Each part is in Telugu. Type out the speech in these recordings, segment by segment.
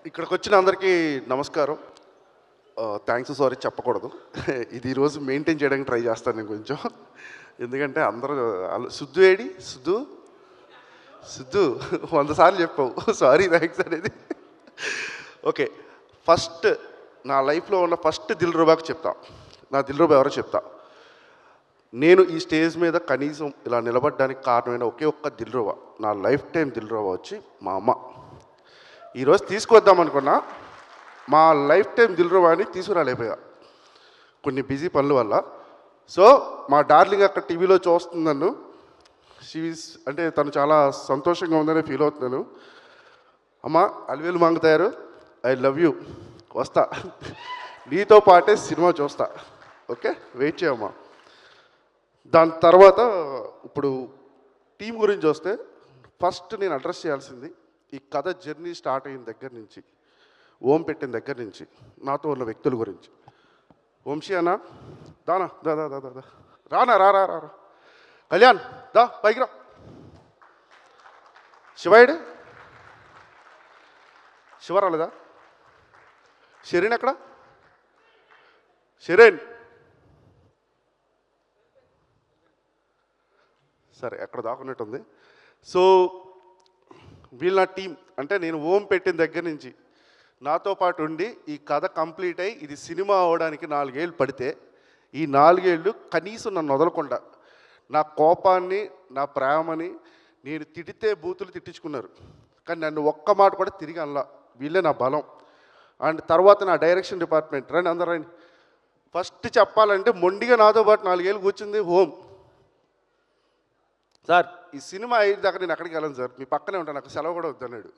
ఇక్కడికి వచ్చిన అందరికీ నమస్కారం. థ్యాంక్స్ సారీ చెప్పకూడదు. ఇది ఈరోజు మెయింటైన్ చేయడానికి ట్రై చేస్తాను నేను కొంచెం. ఎందుకంటే అందరూ సిద్ధు ఏడి సిద్ధు సిద్ధు 100 సార్లు చెప్పావు సారీ థ్యాంక్స్ అనేది. ఓకే, ఫస్ట్ నా లైఫ్లో ఉన్న ఫస్ట్ దిల్రుబాకి చెప్తా. నా దిల్రుబా ఎవరో చెప్తా. నేను ఈ స్టేజ్ మీద కనీసం ఇలా నిలబడడానికి కారణమైన ఒకే ఒక్క దిల్రుబా, నా లైఫ్ టైం దిల్రుబా వచ్చి మా అమ్మ. ఈరోజు తీసుకొద్దాం అనుకున్నా, మా లైఫ్ టైం దిల్రుబాని తీసుకురాలేపోయా కొన్ని బిజీ పనుల వల్ల. సో మా డార్లింగ్ అక్కడ టీవీలో చూస్తుంది నన్ను. షీస్ అంటే తను చాలా సంతోషంగా ఉందని ఫీల్ అవుతున్నాను. అమ్మ Alivelu Mangathayaru, I love you, వస్తా, నీతో పాటే సినిమా చూస్తా. ఓకే, వెయిట్ చేయమ్మా. దాని తర్వాత ఇప్పుడు టీం గురించి వస్తే ఫస్ట్ నేను అడ్రస్ చేయాల్సింది ఈ కథ జర్నీ స్టార్ట్ అయిన దగ్గర నుంచి, ఓం పెట్టిన దగ్గర నుంచి నాతో ఉన్న వ్యక్తుల గురించి. వంశీ అన్న దానా దా దా దా దా రానా రా రా రా రా కళ్యాణ్ దా పైకి రా. శివాయుడు శివ రాలేదా? షెరీన్ ఎక్కడ? షెరీన్ సరే ఎక్కడ దాక్కున్నట్టుంది. సో వీళ్ళ నా టీం అంటే నేను ఓం పెట్టిన దగ్గర నుంచి నాతో పాటు ఉండి ఈ కథ కంప్లీట్ అయ్యి ఇది సినిమా అవడానికి 4 ఏళ్ళు పడితే ఈ 4 ఏళ్ళు కనీసం నన్ను వదలకుండా నా కోపాన్ని నా ప్రేమని నేను తిడితే బూతులు తిట్టించుకున్నారు, కానీ నన్ను ఒక్క మాట కూడా తిరిగి అనలా. వీళ్ళే నా బలం. అండ్ తర్వాత నా డైరెక్షన్ డిపార్ట్మెంట్ రండి అందరూ రండి. ఫస్ట్ చెప్పాలంటే మొండిగా నాతో పాటు 4 ఏళ్ళు కూర్చుంది ఓం. సార్ ఈ సినిమా అయ్యేదాకా నేను ఎక్కడికి వెళ్ళను సార్, మీ పక్కనే ఉంటాను, నాకు సెలవు కూడా వద్దన్నాడు.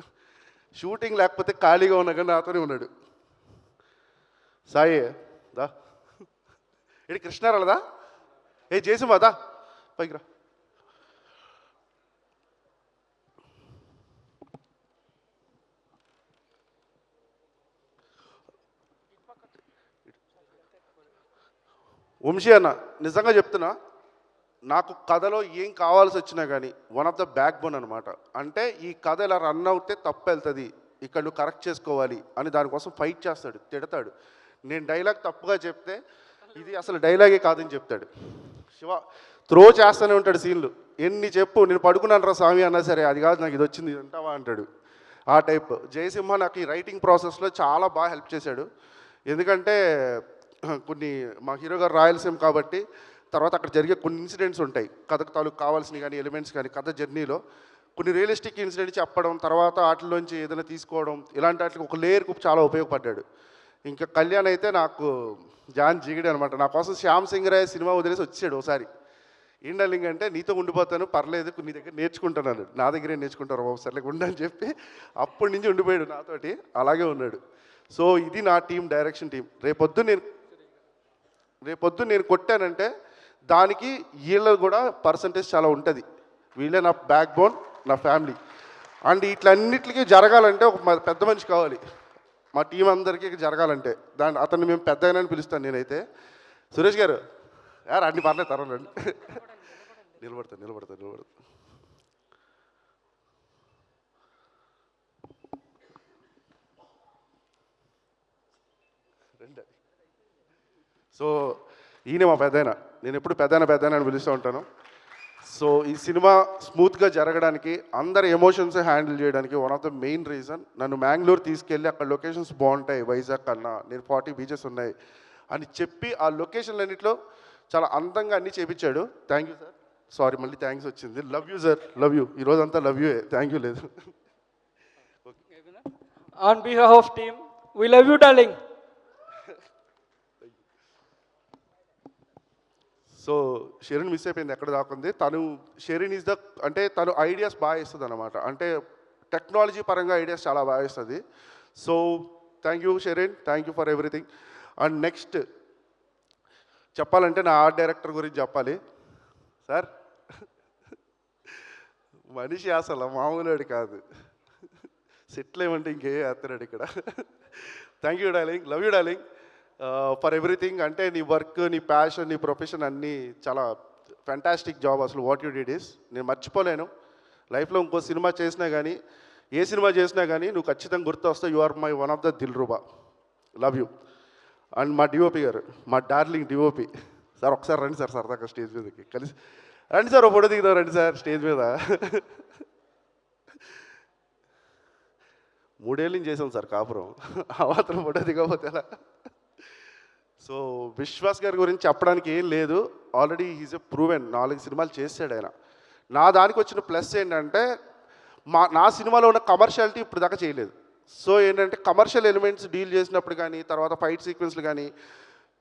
షూటింగ్ లేకపోతే ఖాళీగా ఉన్నా కానీ నాతోనే ఉన్నాడు. సాయి దా ఏంటి కృష్ణారాలదా ఏ చేసిమా దా పైకి రా. వంశీ అన్న నిజంగా చెప్తున్నా, నాకు కథలో ఏం కావాల్సి వచ్చినా కానీ one of the back bone అనమాట. అంటే ఈ కథ ఇలా రన్ అవుతే తప్పు వెళ్తుంది, ఇక్కడ నువ్వు కరెక్ట్ చేసుకోవాలి అని దానికోసం ఫైట్ చేస్తాడు, తిడతాడు. నేను డైలాగ్ తప్పుగా చెప్తే ఇది అసలు డైలాగే కాదని చెప్తాడు. శివ త్రో చేస్తూనే ఉంటాడు సీన్లు. ఎన్ని చెప్పు నేను పడుకున్నాను రా స్వామి అన్నా సరే అది కాదు నాకు ఇది వచ్చింది ఇది అంటావా అంటాడు. ఆ టైప్. జయసింహ నాకు ఈ రైటింగ్ ప్రాసెస్లో చాలా బాగా హెల్ప్ చేశాడు. ఎందుకంటే కొన్ని మా హీరో గారు రాయలసీమ కాబట్టి తర్వాత అక్కడ జరిగే కొన్ని ఇన్సిడెంట్స్ ఉంటాయి, కథకు తాలూకు కావాల్సినవి కానీ ఎలిమెంట్స్ కానీ కథ జర్నీలో కొన్ని రియలిస్టిక్ ఇన్సిడెంట్స్ చెప్పడం, తర్వాత వాటిలోంచి ఏదైనా తీసుకోవడం, ఇలాంటి వాటికి ఒక లేయర్కు చాలా ఉపయోగపడ్డాడు. ఇంకా కళ్యాణ్ అయితే నాకు జాన్ జిగిడి అనమాట. నా కోసం శ్యామ్ సింగ్ రాయ్ సినిమా వదిలేసి వచ్చాడు ఒకసారి. ఏండలింగ్ అంటే నీతో ఉండిపోతాను పర్లేదు నీ దగ్గర నేర్చుకుంటున్నాను, నా దగ్గరే నేర్చుకుంటారు బాబు సర్లే ఉండని చెప్పి అప్పటి నుంచి ఉండిపోయాడు నాతోటి, అలాగే ఉన్నాడు. సో ఇది నా టీం, డైరెక్షన్ టీం. రేపొద్దు నేను కొట్టానంటే దానికి వీళ్ళ కూడా పర్సంటేజ్ చాలా ఉంటుంది. వీళ్ళే నా బ్యాక్ బోన్, నా ఫ్యామిలీ. అండ్ ఇట్లన్నిటికీ జరగాలంటే ఒక పెద్ద మనిషి కావాలి, మా టీం అందరికీ జరగాలంటే. అతన్ని మేము పెద్ద అయినా పిలుస్తాను నేనైతే. సురేష్ గారు యారు అన్ని పర్లేదు తరండి, నిలబడతా. సో ఈయన మా పెద్దయిన, నేను ఎప్పుడు పెద్దయిన అని పిలుస్తూ ఉంటాను. సో ఈ సినిమా స్మూత్గా జరగడానికి, అందరి ఎమోషన్స్ హ్యాండిల్ చేయడానికి one of the main reason నన్ను మ్యాంగ్లూర్ తీసుకెళ్ళి అక్కడ లొకేషన్స్ బాగుంటాయి, వైజాగ్ కన్నా నేను 40 బీచెస్ ఉన్నాయి అని చెప్పి ఆ లొకేషన్లన్నింటిలో చాలా అందంగా అన్నీ చేపించాడు. Thank you sir. సారీ మళ్ళీ థ్యాంక్స్ వచ్చింది. Love you sir, love you. ఈరోజంతా లవ్ యూ, థ్యాంక్ యూ లేదు. On behalf of team, we love you, darling. So Sherin miss అయిపోయింది, ఎక్కడ దాకుంది తను. షెరీన్ ఈజ్ ద అంటే తను ఐడియాస్ బాగా ఇస్తుంది అనమాట, అంటే టెక్నాలజీ పరంగా ఐడియాస్ చాలా బాగా ఇస్తుంది. So thank you Shereen, thank you for everything. And next చెప్పాలంటే నా ఆర్ట్ డైరెక్టర్ గురించి చెప్పాలి. సార్ మనిషి అసలు మామూలుడు కాదు, సెటిల్ ఏమంటే ఇంకే వేస్తున్నాడు ఇక్కడ. Thank you darling, love you darling for everything. అంటే నీ వర్క్, నీ ప్యాషన్, నీ ప్రొఫెషన్ అన్నీ చాలా ఫ్యాంటాస్టిక్ జాబ్. అసలు వాట్ యూ డిడ్ ఈస్ నేను మర్చిపోలేను. లైఫ్లో ఇంకో సినిమా చేసినా కానీ ఏ సినిమా చేసినా కానీ నువ్వు ఖచ్చితంగా గుర్తు వస్తావు. You are my one of the Dilruba. Love you. And మా డిఓపి గారు, మా డార్లింగ్ డిఓపి సార్, ఒకసారి రండి సార్ సరదాగా స్టేజ్ మీదకి కలిసి రండి సార్, ఫోటో దిగుదాం రండి సార్ స్టేజ్ మీద. 3 ఏళ్ళ నుంచి చేసాం సార్ కాపురం, ఆ మాత్రం ఫోటో దిగకపోతే ఎలా? సో విశ్వాస్ గారి గురించి చెప్పడానికి ఏం లేదు, ఆల్రెడీ ఈజ్ ఎ ప్రూవెన్. 4 సినిమాలు చేశాడు ఆయన. నా దానికి వచ్చిన ప్లస్ ఏంటంటే నా సినిమాలో ఉన్న కమర్షియాలిటీ ఇప్పుడు దాకా చేయలేదు. సో ఏంటంటే కమర్షియల్ ఎలిమెంట్స్ డీల్ చేసినప్పుడు కానీ, తర్వాత ఫైట్ సీక్వెన్స్లు కానీ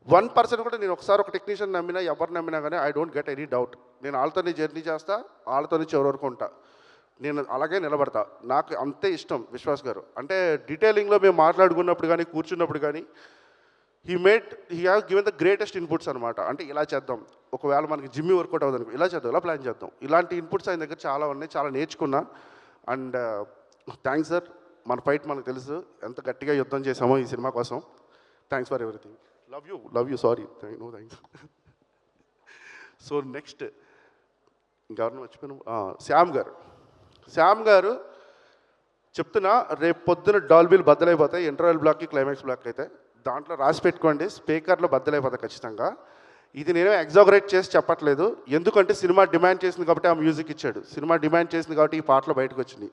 1% కూడా నేను ఒకసారి ఒక టెక్నీషియన్ నమ్మినా, ఎవరు నమ్మినా కానీ I don't get any doubt. నేను వాళ్ళతోనే జర్నీ చేస్తా, వాళ్ళతోనే చివరి వరకు ఉంటా, నేను అలాగే నిలబడతా. నాకు అంతే ఇష్టం విశ్వాస్ గారు. అంటే డీటెయిలింగ్లో మేము మాట్లాడుకున్నప్పుడు కానీ, కూర్చున్నప్పుడు కానీ he have given the greatest inputs అనమాట. అంటే ఇలా చేద్దాం, ఒకవేళ మనకి జిమ్మి వర్కౌట్ అవ్వదు, ఇలా చేద్దాం, ఇలా ప్లాన్ చేద్దాం. ఇలాంటి ఇన్పుట్స్ ఆయన దగ్గర చాలా ఉన్నాయి, చాలా నేర్చుకున్నా. And thanks sir. మన ఫైట్ మనకు తెలుసు, ఎంత గట్టిగా యుద్ధం చేసామో ఈ సినిమా కోసం. Thanks for everything. Love you sorry, no thanks. So next ఇంకెవరిని మర్చిపోయాను, శ్యామ్ గారు చెప్తున్నా, రేపు పొద్దున డాల్బీలు బద్దలైపోతాయి, ఇంటర్వెల్ బ్లాక్కి క్లైమాక్స్ బ్లాక్ అయితే దాంట్లో రాసి పెట్టుకోండి, స్పీకర్లో బద్దలైపోతాయి ఖచ్చితంగా. ఇది నేను ఎగ్జాగరేట్ చేసి చెప్పట్లేదు, ఎందుకంటే సినిమా డిమాండ్ చేసింది కాబట్టి ఆ మ్యూజిక్ ఇచ్చాడు, సినిమా డిమాండ్ చేసింది కాబట్టి ఈ పాటలు బయటకు వచ్చినాయి.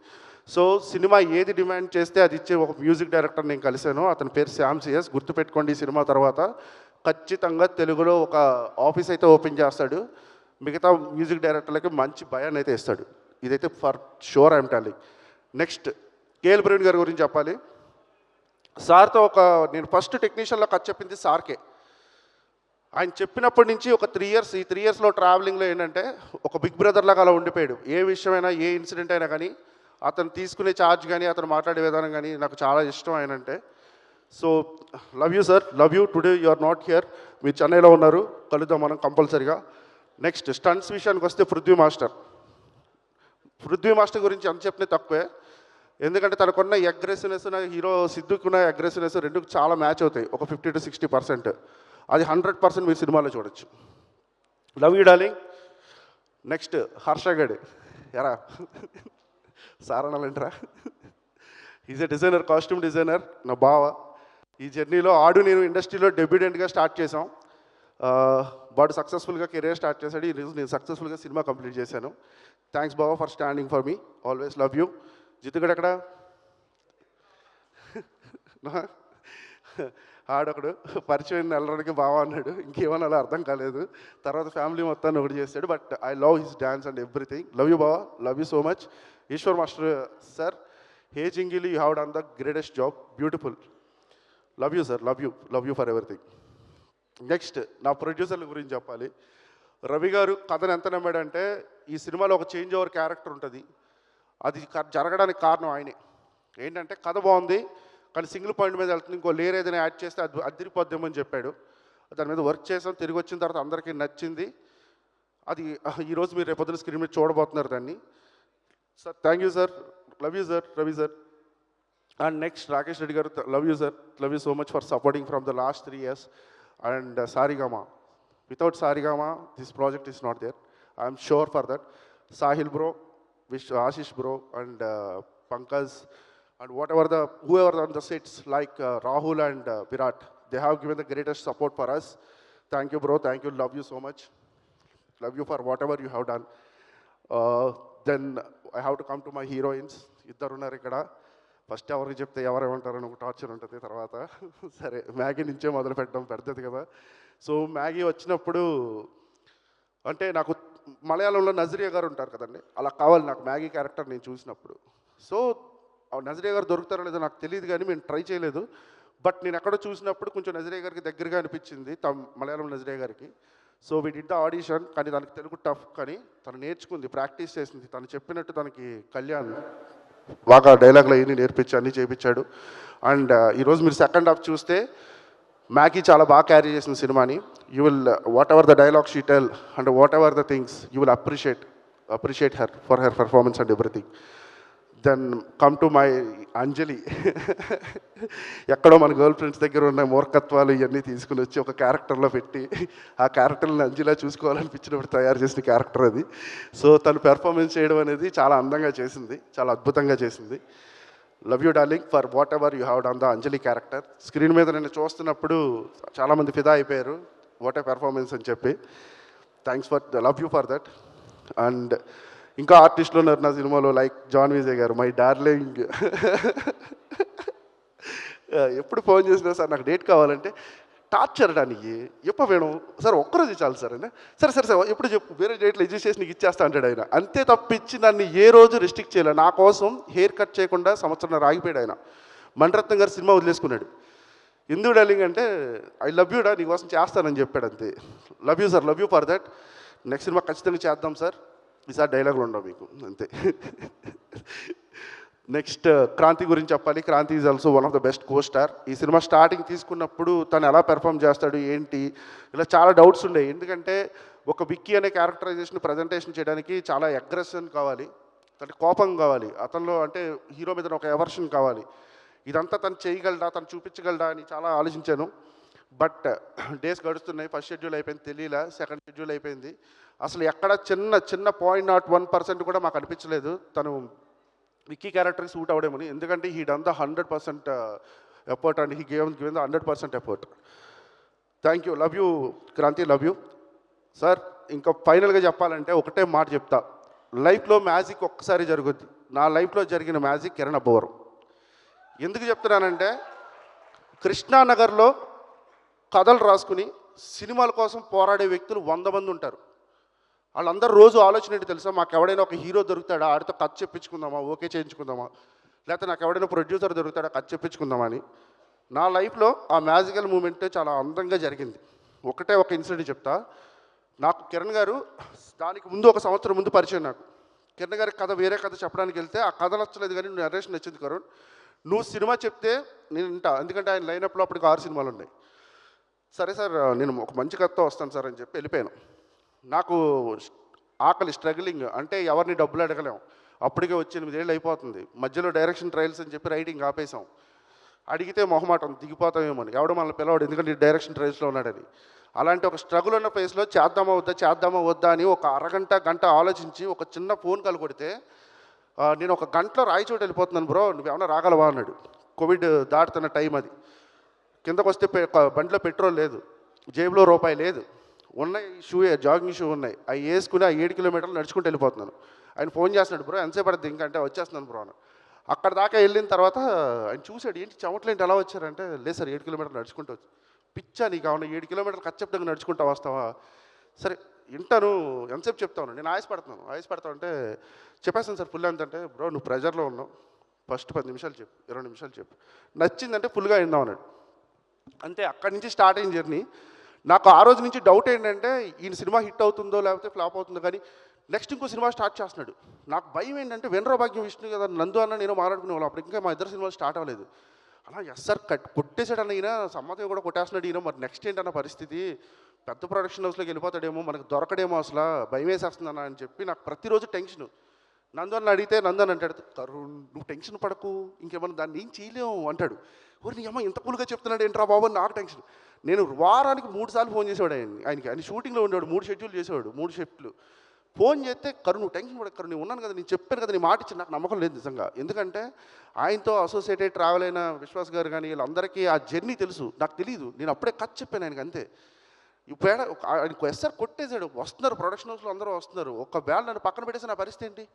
సో సినిమా ఏది డిమాండ్ చేస్తే అది ఇచ్చే ఒక మ్యూజిక్ డైరెక్టర్ నేను కలిశాను, అతని పేరు శ్యామ్ సిఎస్. గుర్తుపెట్టుకోండి, ఈ సినిమా తర్వాత ఖచ్చితంగా తెలుగులో ఒక ఆఫీస్ అయితే ఓపెన్ చేస్తాడు, మిగతా మ్యూజిక్ డైరెక్టర్లకి మంచి భయాన్ని అయితే ఇస్తాడు. ఇదైతే for sure I'm telling. Next KL Praveen గారి గురించి చెప్పాలి. సార్తో నేను ఫస్ట్ టెక్నీషియన్లో కథ చెప్పింది సార్కే. ఆయన చెప్పినప్పటి నుంచి ఒక 3 ఇయర్స్, ఈ 3 ఇయర్స్లో ట్రావెలింగ్లో ఏంటంటే ఒక బిగ్ బ్రదర్ లాగా అలా ఉండిపోయాడు. ఏ విషయమైనా, ఏ ఇన్సిడెంట్ అయినా కానీ అతను తీసుకునే ఛార్జ్ కానీ, అతను మాట్లాడే విధానం కానీ నాకు చాలా ఇష్టం ఆయన అంటే. So love you sir, love you. Today you are not here, మీరు చెన్నైలో ఉన్నారు, కలుద్దాం మనం కంపల్సరిగా. నెక్స్ట్ స్టంట్స్ విషయానికి వస్తే పృథ్వీ మాస్టర్ గురించి ఎంత చెప్పినా తక్కువే, ఎందుకంటే తనకున్న అగ్రెసివ్నెస్, నా హీరో సిద్ధుకున్న అగ్రెసివ్నెస్ రెండు చాలా మ్యాచ్ అవుతాయి, ఒక 50 to 60%. అది 100% మీరు సినిమాలో చూడొచ్చు. Love you darling. నెక్స్ట్ హర్షగడ్, ఎరా సారణాలంటరా, is a designer, costume designer, నా బావ. ఈ జర్నీలో నేను ఇండస్ట్రీలో డెబ్యూటెంట్గా స్టార్ట్ చేసాం, వాడు సక్సెస్ఫుల్గా కెరీర్ స్టార్ట్ చేశాడు, ఈరోజు నేను సక్సెస్ఫుల్గా సినిమా కంప్లీట్ చేశాను. థ్యాంక్స్ బావ for standing for me always. Love you. జిత్తుగడు ఎక్కడ, ఆడొకడు పరిచయం నెలరానికి బావ అన్నాడు, ఇంకేమన్నా అలా అర్థం కాలేదు. తర్వాత ఫ్యామిలీ మొత్తాన్ని ఒకటి చేస్తాడు. But I love his dance and everything. Love you బావ, love you so much. Eshwar master sir, hey జింగిలి, you have done the greatest job, beautiful. Love you sir, love you for everything. Next నా ప్రొడ్యూసర్ల గురించి చెప్పాలి. రవి గారు కథను ఎంత నమ్మాడంటే, ఈ సినిమాలో ఒక చేంజ్ ఓవర్ క్యారెక్టర్ ఉంటుంది, అది జరగడానికి కారణం ఆయనే. ఏంటంటే కథ బాగుంది కానీ సింగిల్ పాయింట్ మీద వెళ్తుంది, ఇంకో లేయర్ ఏదైనా యాడ్ చేస్తే అది అదిరిపోద్దేమని చెప్పాడు. దాని మీద వర్క్ చేసాం, తిరిగి వచ్చిన తర్వాత అందరికీ నచ్చింది. అది ఈరోజు మీరు రేపొద్దున స్క్రీన్ మీద చూడబోతున్నారు దాన్ని. Sir thank you sir, love you sir, Ravi sir. And next Rakesh Reddy garu, love you sir, love you so much for supporting from the last 3 years. అండ్ Saregama, without Sarigama, this project is not there. I am sure for that. Sahil bro, Ashish bro, and Pankaj, and whoever on the sets like Rahul and Virat, they have given the greatest support for us. Thank you bro, thank you, love you so much. Love you for whatever you have done. Then I have to come to my heroines. ఇద్దరు ఉన్నారు ఇక్కడ. ఫస్ట్ ఎవరికి చెప్తే ఎవరేమంటారని ఒక టార్చర్ ఉంటుంది. తర్వాత సరే మ్యాగీ నుంచే మొదలు పెట్టడం పెడుతుంది కదా. సో మ్యాగీ వచ్చినప్పుడు అంటే నాకు మలయాళంలో నజరియా గారు ఉంటారు కదండి, అలా కావాలి నాకు మ్యాగీ క్యారెక్టర్ నేను చూసినప్పుడు. సో నజరియా గారు దొరుకుతారో లేదో నాకు తెలియదు కానీ మేము ట్రై చేయలేదు. బట్ నేను ఎక్కడో చూసినప్పుడు కొంచెం నజరియా గారికి దగ్గరగా అనిపించింది, మలయాళం నజరియా గారికి. So we did the audition, కానీ దానికి తెలుగు టఫ్, కానీ తను నేర్చుకుంది, ప్రాక్టీస్ చేసింది. తను చెప్పినట్టు తనకి కళ్యాణ్ బాగా డైలాగ్లు అయ్యి నేర్పించి అన్నీ చేయించాడు. అండ్ ఈరోజు మీరు సెకండ్ హాఫ్ చూస్తే మ్యాగీ చాలా బాగా క్యారీ చేసిన సినిమాని. You will whatever the dialogue she tell and whatever the things you will appreciate her for her performance and everything. Then come to my Anjali. ఎక్కడో మన గర్ల్ ఫ్రెండ్స్ దగ్గర ఉన్న మూర్ఖత్వాలు ఇవన్నీ తీసుకుని వచ్చి ఒక క్యారెక్టర్లో పెట్టి ఆ క్యారెక్టర్ని అంజలిలా చూసుకోవాలనిపించినప్పుడు తయారు చేసిన క్యారెక్టర్ అది. సో తను పెర్ఫార్మెన్స్ చేయడం అనేది చాలా అందంగా చేసింది, చాలా అద్భుతంగా చేసింది. Love you darling for what ever you have done the Anjali character. Screen మీద నేను చూస్తున్నప్పుడు చాలామంది ఫిదా అయిపోయారు, వాట్ ఏ పెర్ఫార్మెన్స్ అని చెప్పి. Thanks for love you for that. And ఇంకా ఆర్టిస్టులు ఉన్నారు నా సినిమాలో, లైక్ జాన్ విజయ్ గారు, మై డార్లింగ్. ఎప్పుడు ఫోన్ చేసినా సార్ నాకు డేట్ కావాలంటే టార్చర్ డానికి ఎప్పుడు వేణం సార్ ఒక్కరోజు చాలు సార్ అయినా సరే సరే సార్ ఎప్పుడు చెప్పు వేరే డేట్లో అడ్జస్ట్ చేసి నీకు ఇచ్చేస్తా అంటాడు ఆయన. అంతే తప్పించి నన్ను ఏ రోజు రెస్ట్రిక్ట్ చేయలేదు. నా కోసం హెయిర్ కట్ చేయకుండా సంవత్సరం ఆగిపోయాడు ఆయన. మణిరత్నం గారు సినిమా వదిలేసుకున్నాడు. ఎందుకు డార్లింగ్ అంటే ఐ లవ్ యూ డా, నీకోసం చేస్తానని చెప్పాడు అంతే. Love you sir, love you for that. Next cinema ఖచ్చితంగా చేద్దాం సార్, ఈసారి డైలాగులు ఉండవు మీకు అంతే. నెక్స్ట్ క్రాంతి గురించి చెప్పాలి. Kranti is also one of the best co star. ఈ సినిమా స్టార్టింగ్ తీసుకున్నప్పుడు తను ఎలా పెర్ఫామ్ చేస్తాడు ఏంటి ఇలా చాలా డౌట్స్ ఉండేవి. ఎందుకంటే ఒక విక్కీ అనే క్యారెక్టరైజేషన్ ప్రజెంటేషన్ చేయడానికి చాలా అగ్రెషన్ కావాలి, అంటే కోపం కావాలి అతనిలో, అంటే హీరో మీద ఒక ఎవర్షన్ కావాలి. ఇదంతా తను చేయగలడా, తను చూపించగలడా అని చాలా ఆలోచించాను. బట్ డేస్ గడుస్తున్నాయి. ఫస్ట్ షెడ్యూల్ అయిపోయింది, తెలియలా. సెకండ్ షెడ్యూల్ అయిపోయింది. అసలు ఎక్కడ చిన్న చిన్న 0.01% కూడా మాకు అనిపించలేదు తను విక్కీ క్యారెక్టర్కి సూట్ అవడమని. ఎందుకంటే he done the 100% effort and he given the 100% effort. Thank you, love you Kranti, love you sir. ఇంకా ఫైనల్గా చెప్పాలంటే ఒకటే మాట చెప్తా, లైఫ్లో మ్యాజిక్ ఒక్కసారి జరుగుద్ది. నా లైఫ్లో జరిగిన మ్యాజిక్ కిరణ్ అబ్బవరం. ఎందుకు చెప్తున్నానంటే కృష్ణానగర్లో కథలు రాసుకుని సినిమాల కోసం పోరాడే వ్యక్తులు 100 మంది ఉంటారు. వాళ్ళందరూ రోజు ఆలోచన ఏంటి తెలుసా, మాకు ఎవడైనా ఒక హీరో దొరుకుతాడా, ఆడితో కథ చెప్పించుకుందామా, ఓకే చేయించుకుందామా, లేకపోతే నాకు ఎవడైనా ప్రొడ్యూసర్ దొరుకుతాడా కథ చెప్పించుకుందామా అని. నా లైఫ్లో ఆ మ్యాజికల్ మూమెంట్ చాలా అందంగా జరిగింది. ఒకటే ఒక ఇన్సిడెంట్ చెప్తా. నాకు కిరణ్ గారు దానికి ముందు 1 సంవత్సరం ముందు పరిచయం. నాకు కిరణ్ గారి కథ వేరే కథ చెప్పడానికి వెళ్తే ఆ కథ నచ్చలేదు, కానీ నువ్వు నరేషన్ నచ్చింది కరుణ్, నువ్వు సినిమా చెప్తే నేను వింటా, ఎందుకంటే ఆయన లైనప్లో అప్పటికి 6 సినిమాలు ఉన్నాయి. సరే సార్ నేను ఒక మంచి కథతో వస్తాను సార్ అని చెప్పి వెళ్ళిపోయాను. నాకు ఆకలి, స్ట్రగ్లింగ్, అంటే ఎవరిని డబ్బులు అడగలేము. అప్పటికే వచ్చి 8 ఏళ్ళు అయిపోతుంది. మధ్యలో డైరెక్షన్ ట్రయల్స్ అని చెప్పి రైటింగ్ ఆపేసాం. అడిగితే మొహమాటం, దిగిపోతామేమో అని, ఎవడో మనల్ని పిలవాడు ఎందుకంటే డైరెక్షన్ ట్రయల్స్లో ఉన్నాడని. అలాంటి ఒక స్ట్రగుల్ ఉన్న ప్లేస్లో చేద్దామా వద్దా అని ఒక అరగంట గంట ఆలోచించి ఒక చిన్న ఫోన్ కాల్ కొడితే, నేను 1 గంటలో రాయచోటు వెళ్ళిపోతున్నాను బ్రో, నువ్వేమన్నా రాగలవా అన్నాడు. కోవిడ్ దాటుతున్న టైం అది. కిందకు వస్తే బండిలో పెట్రోల్ లేదు, జేబులో రూపాయి లేదు, ఉన్నాయి జాగింగ్ షూ ఉన్నాయి, అవి వేసుకుని ఆ 7 కిలోమీటర్లు నడుచుకుంటూ వెళ్ళిపోతున్నాను. ఆయన ఫోన్ చేస్తున్నాడు, బ్రో ఎంతసేపు పడుతుంది ఇంకా అంటే వచ్చేస్తున్నాను బ్రో అని. అక్కడ దాకా వెళ్ళిన తర్వాత ఆయన చూశాడు, ఏంటి చెమటలు ఏంటి ఎలా వచ్చారంటే, లేదు సార్ 7 కిలోమీటర్లు నడుచుకుంటూ వచ్చి. పిచ్చా నీకు అవునా 7 కిలోమీటర్లు కచ్చప్తంగా నడుచుకుంటా వస్తావా, సరే వింటాను ఎంతసేపు చెప్తాను, నేను ఆయాసపడతాను అంటే చెప్పేస్తాను సార్ ఫుల్ ఎంత అంటే, బ్రో నువ్వు ప్రెజర్లో ఉన్నావు, ఫస్ట్ 10 నిమిషాలు చెప్పు, 20 నిమిషాలు చెప్పు, నచ్చిందంటే ఫుల్గా అయిందాం అన్నాడు. అంతే, అక్కడి నుంచి స్టార్ట్ అయిన జర్నీ. నాకు ఆ రోజు నుంచి డౌట్ ఏంటంటే ఈయన సినిమా హిట్ అవుతుందో లేకపోతే ఫ్లాప్ అవుతుందో, కానీ నెక్స్ట్ ఇంకో సినిమా స్టార్ట్ చేస్తున్నాడు. నాకు భయం ఏంటంటే వెనరో భాగ్యం విష్ణు కదా, నందు అన్న నేను మాట్లాడుకునే వాళ్ళు, అప్పుడు ఇంకా మా ఇద్దరు సినిమాలు స్టార్ట్ అవ్వలేదు. అలా ఎస్ సార్ కొట్టేశాడు అన్న ఈయన, సమ్మతి కూడా కొట్టేస్తున్నాడు ఈయన, మరి నెక్స్ట్ ఏంటన్న పరిస్థితి, పెద్ద ప్రొడక్షన్ హౌస్లోకి వెళ్ళిపోతాడేమో, మనకు దొరకడేమో, అసలు భయం వేసేస్తుందన్న అని చెప్పి నాకు ప్రతిరోజు టెన్షన్. నందన్ అడిగితే నందన్ అంటాడు, తరుణ్ నువ్వు టెన్షన్ పడకు, ఇంకేమన్నా దాన్ని ఏం చేయలేము అంటాడు. ఊరి నీ అమ్మ ఇంత కూల్గా చెప్తున్నాడు ఏంట్రా బాబు, నాకు టెన్షన్. నేను వారానికి 3 సార్లు ఫోన్ చేసేవాడు ఆయన షూటింగ్లో ఉండేవాడు, 3 షెడ్యూల్ చేసేవాడు, 3 షిఫ్ట్లు. ఫోన్ చేస్తే కరు నువ్వు టెన్షన్ పడకు, కరు నేను ఉన్నాను కదా, నేను చెప్పాను కదా, నీ మాట ఇచ్చి నాకు నమ్మకం లేదు నిజంగా. ఎందుకంటే ఆయనతో అసోసియేటెడ్ ట్రావెల్ అయిన విశ్వాస్ గారు కానీ వీళ్ళందరికీ ఆ జర్నీ తెలుసు, నాకు తెలియదు. నేను అప్పుడే కథ చెప్పాను ఆయనకి అంతే. ఇప్పుడు ఆయనకు ఎస్ఆర్ కొట్టేశాడు, వస్తున్నారు ప్రొడక్షన్ హౌస్లో అందరూ వస్తున్నారు, ఒకవేళ నన్ను పక్కన పెట్టేసి నా పరిస్థితి ఏంటి.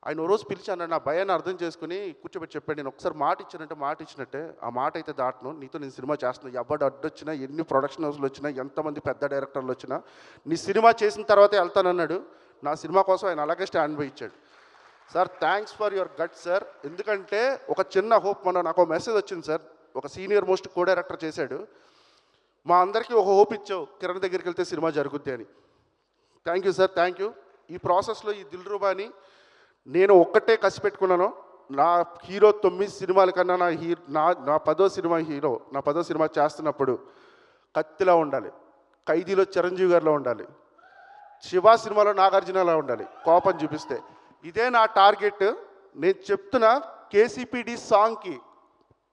ఆయన ఓ రోజు పిలిచాను, నా భయాన్ని అర్థం చేసుకుని కూర్చోబెట్టి చెప్పాడు, నేను ఒకసారి మాట ఇచ్చానంటే మాట ఇచ్చినట్టే, ఆ మాట అయితే దాటను, నీతో నేను సినిమా చేస్తున్నాను, ఎవడు అడ్డొచ్చినా, ఎన్ని ప్రొడక్షన్ హౌస్లు వచ్చినా, ఎంతమంది పెద్ద డైరెక్టర్లు వచ్చినా నీ సినిమా చేసిన తర్వాతే వెళ్తానన్నాడు. నా సినిమా కోసం ఆయన అలాగే స్టాండ్ బై ఇచ్చాడు. Sir thanks for your gut sir. ఎందుకంటే ఒక చిన్న హోప్, నాకు మెసేజ్ వచ్చింది సార్, ఒక సీనియర్ మోస్ట్ కో డైరెక్టర్ చేశాడు, మా అందరికీ ఒక హోప్ ఇచ్చావు కిరణ్ దగ్గరికి వెళ్తే సినిమా జరుగుద్ది అని. Thank you sir, thank you. ఈ ప్రాసెస్లో ఈ దిల్రూబాని నేను ఒక్కటే కసి పెట్టుకున్నాను, నా హీరో 9 సినిమాల కన్నా నా 10వ సినిమా హీరో, నా 10వ సినిమా చేస్తున్నప్పుడు కత్తిలా ఉండాలి, ఖైదీలో చిరంజీవి గారిలో ఉండాలి, శివ సినిమాలో నాగార్జునలా ఉండాలి, కోపం చూపిస్తే. ఇదే నా టార్గెట్. నేను చెప్తున్నా కేసీపీడి సాంగ్కి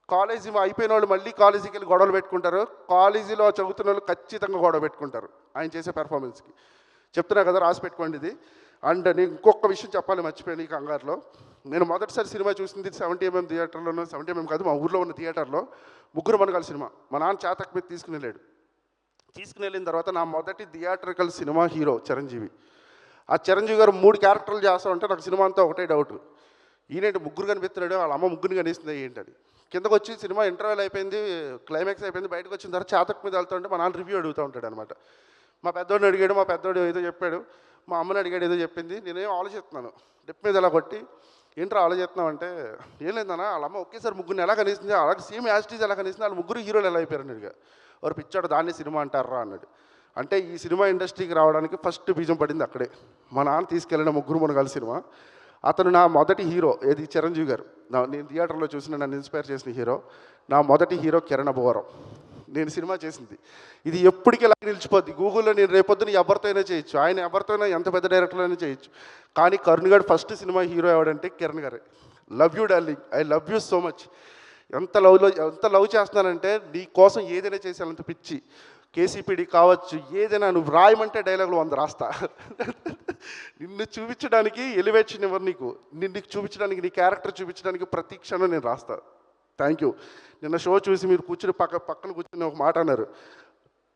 కాలేజీ అయిపోయిన వాళ్ళు మళ్ళీ కాలేజీకి వెళ్ళి గొడవలు పెట్టుకుంటారు, కాలేజీలో చదువుతున్న వాళ్ళు ఖచ్చితంగా గొడవ పెట్టుకుంటారు ఆయన చేసే పెర్ఫార్మెన్స్కి. చెప్తున్నా కదా, రాసి పెట్టుకోండి ఇది. అండ్ నేను ఇంకొక విషయం చెప్పాలి, మర్చిపోయాను ఈ కంగారులో. నేను మొదటిసారి సినిమా చూసింది 70mm థియేటర్లోనూ, 70mm కాదు మా ఊర్లో ఉన్న థియేటర్లో, ముగ్గురు మనగాలి సినిమా. మా నాన్న చేతకు మీద తీసుకుని వెళ్ళిన తర్వాత నా మొదటి థియేటర్కల్ సినిమా హీరో చిరంజీవి. ఆ చిరంజీవి గారు 3 క్యారెక్టర్లు చేస్తూ ఉంటే నాకు సినిమా అంతా ఒకటే డౌట్, ఈయనేంటి ముగ్గురు కనిపిస్తున్నాడు, వాళ్ళ అమ్మ ముగ్గురిని కనిపిస్తుంది ఏంటని. కిందకు వచ్చి సినిమా ఇంటర్వెల్ అయిపోయింది, క్లైమాక్స్ అయిపోయింది, బయటకు వచ్చిన తర్వాత చేతకు మీద వెళ్తూ ఉంటే మా నాన్న రివ్యూ అడుగుతూ ఉంటాడు అనమాట. మా పెద్దోడిని అడిగాడు, మా పెద్దోడు ఏదో చెప్పాడు, మా అమ్మని అడిగాడు ఏదో చెప్పింది. నేనేం ఆలోచిస్తున్నాను, డిప్ మీద ఎలా కొట్టి ఏంట్రా ఆలోచిస్తున్నావు అంటే, ఏం లేదన్నా వాళ్ళ అమ్మ ఒకేసారి ముగ్గురిని ఎలా కనిపిస్తుంది, అలాగే సేమ్ యాస్టీజ్ ఎలా కనిపిస్తుంది, వాళ్ళు ముగ్గురు హీరోలు ఎలా అయిపోయారు అడిగా. వారు పిచ్చాడు, దాన్ని సినిమా అంటారా అన్నాడు. అంటే ఈ సినిమా ఇండస్ట్రీకి రావడానికి ఫస్ట్ బీజం పడింది అక్కడే. మా నాన్న తీసుకెళ్ళిన ముగ్గురు మనగాలి సినిమా. అతను నా మొదటి హీరో, ఏది చిరంజీవి గారు. నేను థియేటర్లో చూసిన నన్ను ఇన్స్పైర్ చేసిన హీరో. నా మొదటి హీరో కిరణ్ అబ్బవరం. నేను సినిమా చేసింది ఇది ఎప్పటికీ ఇలా నిలిచిపోద్ది. గూగుల్లో నేను రేపొద్దున ఎవరితో అయినా చేయొచ్చు, ఆయన ఎవరితో అయినా ఎంత పెద్ద డైరెక్టర్ అయినా చేయొచ్చు, కానీ కరుణ్ గారు ఫస్ట్ సినిమా హీరో ఎవడంటే కిరణ్ గారే. Love you darling, I love you so much. ఎంత లవ్ చేస్తున్నానంటే నీ కోసం ఏదైనా చేసేంత పిచ్చి. కేసీపీడి కావచ్చు, ఏదైనా నువ్వు రాయమంటే డైలాగులు 100 రాస్తా. నిన్ను చూపించడానికి ఎలివేషన్ ఎవరు నీకు, నిన్ను చూపించడానికి, నీ క్యారెక్టర్ చూపించడానికి ప్రతి క్షణం నేను రాస్తా. Thank you. నిన్న షో చూసి మీరు కూర్చుని పక్కన కూర్చుని ఒక మాట అన్నారు,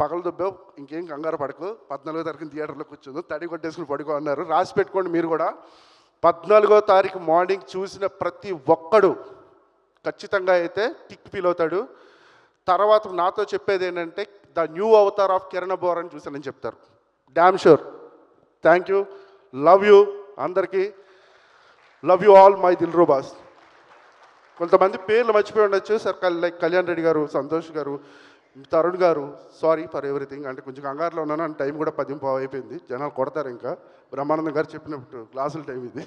పగల దుబ్బావు ఇంకేం కంగారు పడకు, 14వ తారీఖున థియేటర్లో కూర్చుందో తడి కొట్టేసుకుని పడుకో అన్నారు. రాసి పెట్టుకోండి మీరు కూడా. 14వ తారీఖు మార్నింగ్ చూసిన ప్రతి ఒక్కడు ఖచ్చితంగా అయితే కిక్ ఫీల్ అవుతాడు. తర్వాత నాతో చెప్పేది ఏంటంటే the new Avatar of Kiran Abbavaram అని చూసానని చెప్తారు. Damn sure. Thank you, love you అందరికీ, లవ్ యూ ఆల్ మై దిల్రూబాస్. కొంతమంది పేర్లు మర్చిపోయి ఉండొచ్చు సార్, లైక్ కళ్యాణ్ రెడ్డి గారు, సంతోష్ గారు, తరుణ్ గారు. Sorry for everything. అంటే కొంచెం కంగారులో ఉన్నాను, అండ్ టైం కూడా 10:15 అయిపోయింది, జనాలు కొడతారు ఇంకా. బ్రహ్మానందం గారు చెప్పినప్పుడు క్లాసుల టైం ఇది.